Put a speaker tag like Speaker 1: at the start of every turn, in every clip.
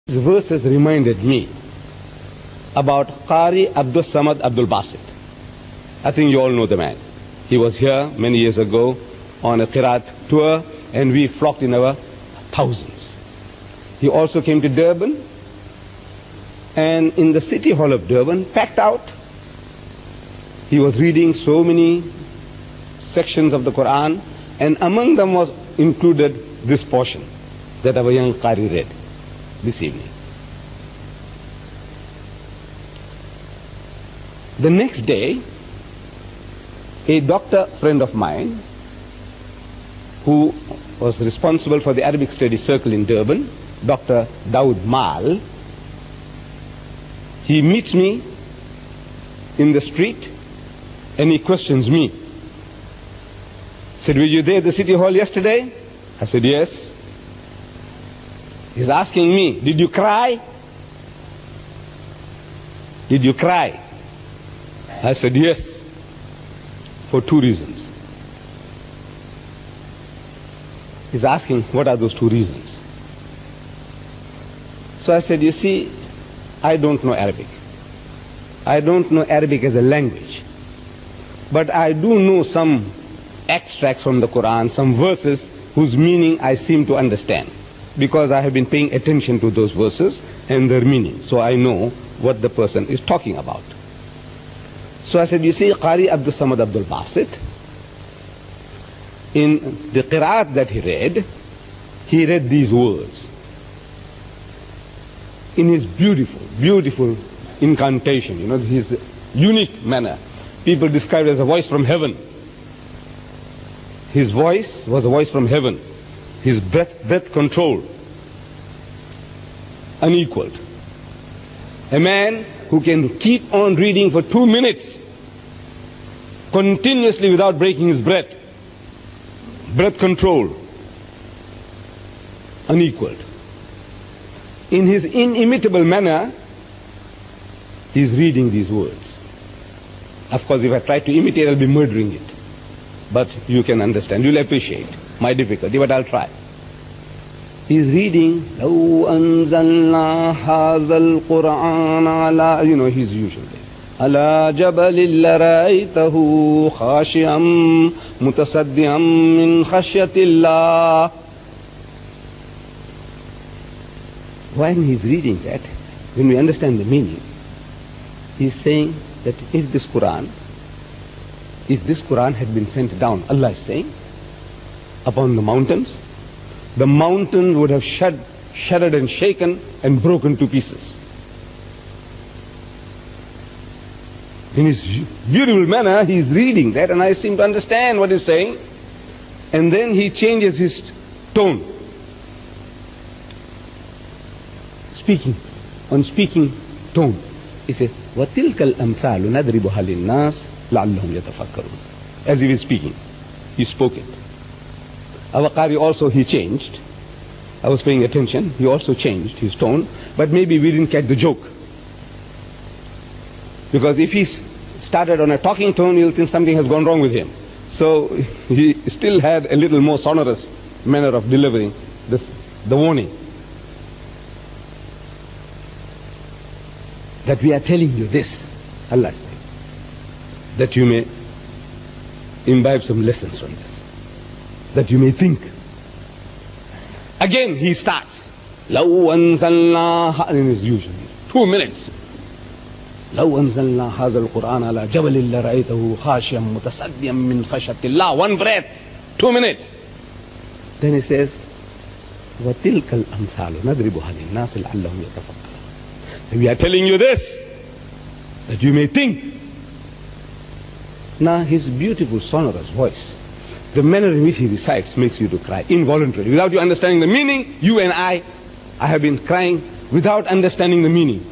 Speaker 1: These verses reminded me about Qari Abdalصمد Abdالباسط. I think you all know the man. He was here many years ago on a Qiraat tour, and we flocked in our thousands. He also came to Durban, and in the city hall of Durban, packed out, he was reading so many sections of the Quran, and among them was included this portion that our young Qari read this evening. The next day, a doctor friend of mine who was responsible for the Arabic Studies Circle in Durban, Dr. Daud Mal, he meets me in the street and he questions me. Said, were you there at the city hall yesterday? I said, yes. He's asking me, did you cry? Did you cry? I said, yes, for two reasons. He's asking, what are those two reasons? So I said, you see, I don't know Arabic. I don't know Arabic as a language. But I do know some extracts from the Quran, some verses whose meaning I seem to understand, because I have been paying attention to those verses and their meaning. So I know what the person is talking about. So I said, you see, Qari Abdalصمد Abdالباسط, in the Qiraat that he read these words in his beautiful, beautiful incantation, his unique manner. People describe it as a voice from heaven. His voice was a voice from heaven. His breath control, unequaled. A man who can keep on reading for 2 minutes continuously without breaking his breath. Breath control, unequaled. In his inimitable manner, he's reading these words. Of course, if I try to imitate, I'll be murdering it. But you can understand, you'll appreciate my difficulty, but I'll try. He's reading, لو أنزلنا هذا القرآن على, his usual way. على جبل لرأيته خاشعا متصدعا من خشية الله. When he's reading that, when we understand the meaning, he's saying that if this Quran had been sent down, Allah is saying, upon the mountains would have shuddered and shaken and broken to pieces. In his beautiful manner, he is reading that, and I seem to understand what he's saying. And then he changes his tone. Speaking tone. He said, وَتِلْكَ الْأَمْثَالُ نَضْرِبُهَا لِلنَّاسِ لَعَلَّهُمْ يَتَفَكَّرُونَ. As he was speaking, he spoke it. Our Qari also, he changed. I was paying attention. He also changed his tone, but maybe we didn't catch the joke. Because if he started on a talking tone, you'll think something has gone wrong with him. So he still had a little more sonorous manner of delivering the warning. That we are telling you this, Allah said, that you may imbibe some lessons from this, that you may think. Again he starts, لو أنزلنا, in his usual 2 minutes. لو أنزلنا هذا القرآن على جبل لرأيته خاشعا متصدعا من خشية الله. 1 breath, 2 minutes. Then he says, وتلك الأمثال نضربها للناس لعلهم يتفكرون. So we are telling you this, that you may think. Now his beautiful sonorous voice, the manner in which he recites makes you to cry involuntarily. Without you understanding the meaning, you and I have been crying without understanding the meaning.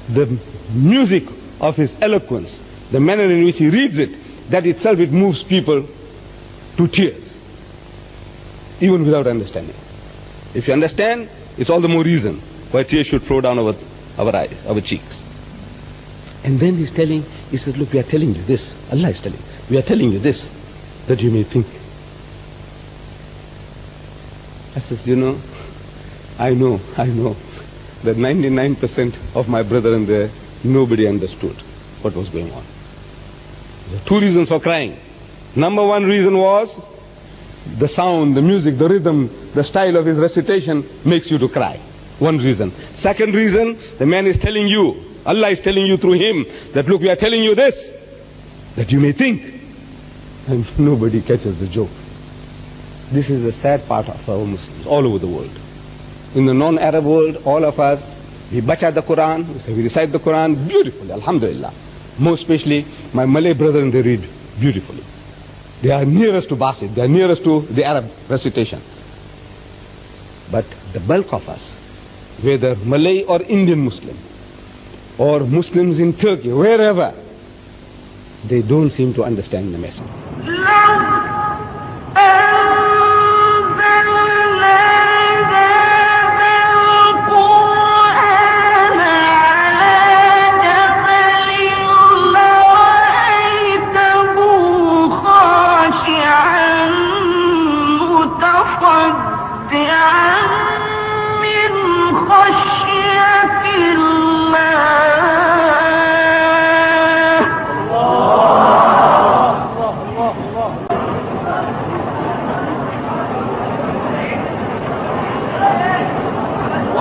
Speaker 1: The music of his eloquence, the manner in which he reads it, that itself, it moves people to tears, even without understanding. If you understand, it's all the more reason why tears should flow down our eyes, our cheeks. And then he says, look, we are telling you this. Allah is telling, we are telling you this, that you may think. I says, I know. that 99% of my brethren there, nobody understood what was going on. There are two reasons for crying. Number one reason was the sound, the music, the rhythm, the style of his recitation makes you to cry. One reason. Second reason, the man is telling you, Allah is telling you through him that look, we are telling you this, that you may think. And nobody catches the joke. This is a sad part of our Muslims all over the world. In the non-Arab world, all of us, we bacha the Quran, we recite the Quran beautifully, alhamdulillah. Most especially, my Malay brethren, they read beautifully. They are nearest to Basit, they are nearest to the Arab recitation. But the bulk of us, whether Malay or Indian Muslim, or Muslims in Turkey, wherever, they don't seem to understand the message.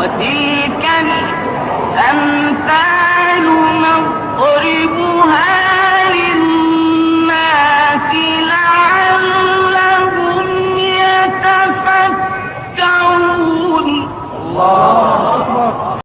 Speaker 2: وتلك الأمثال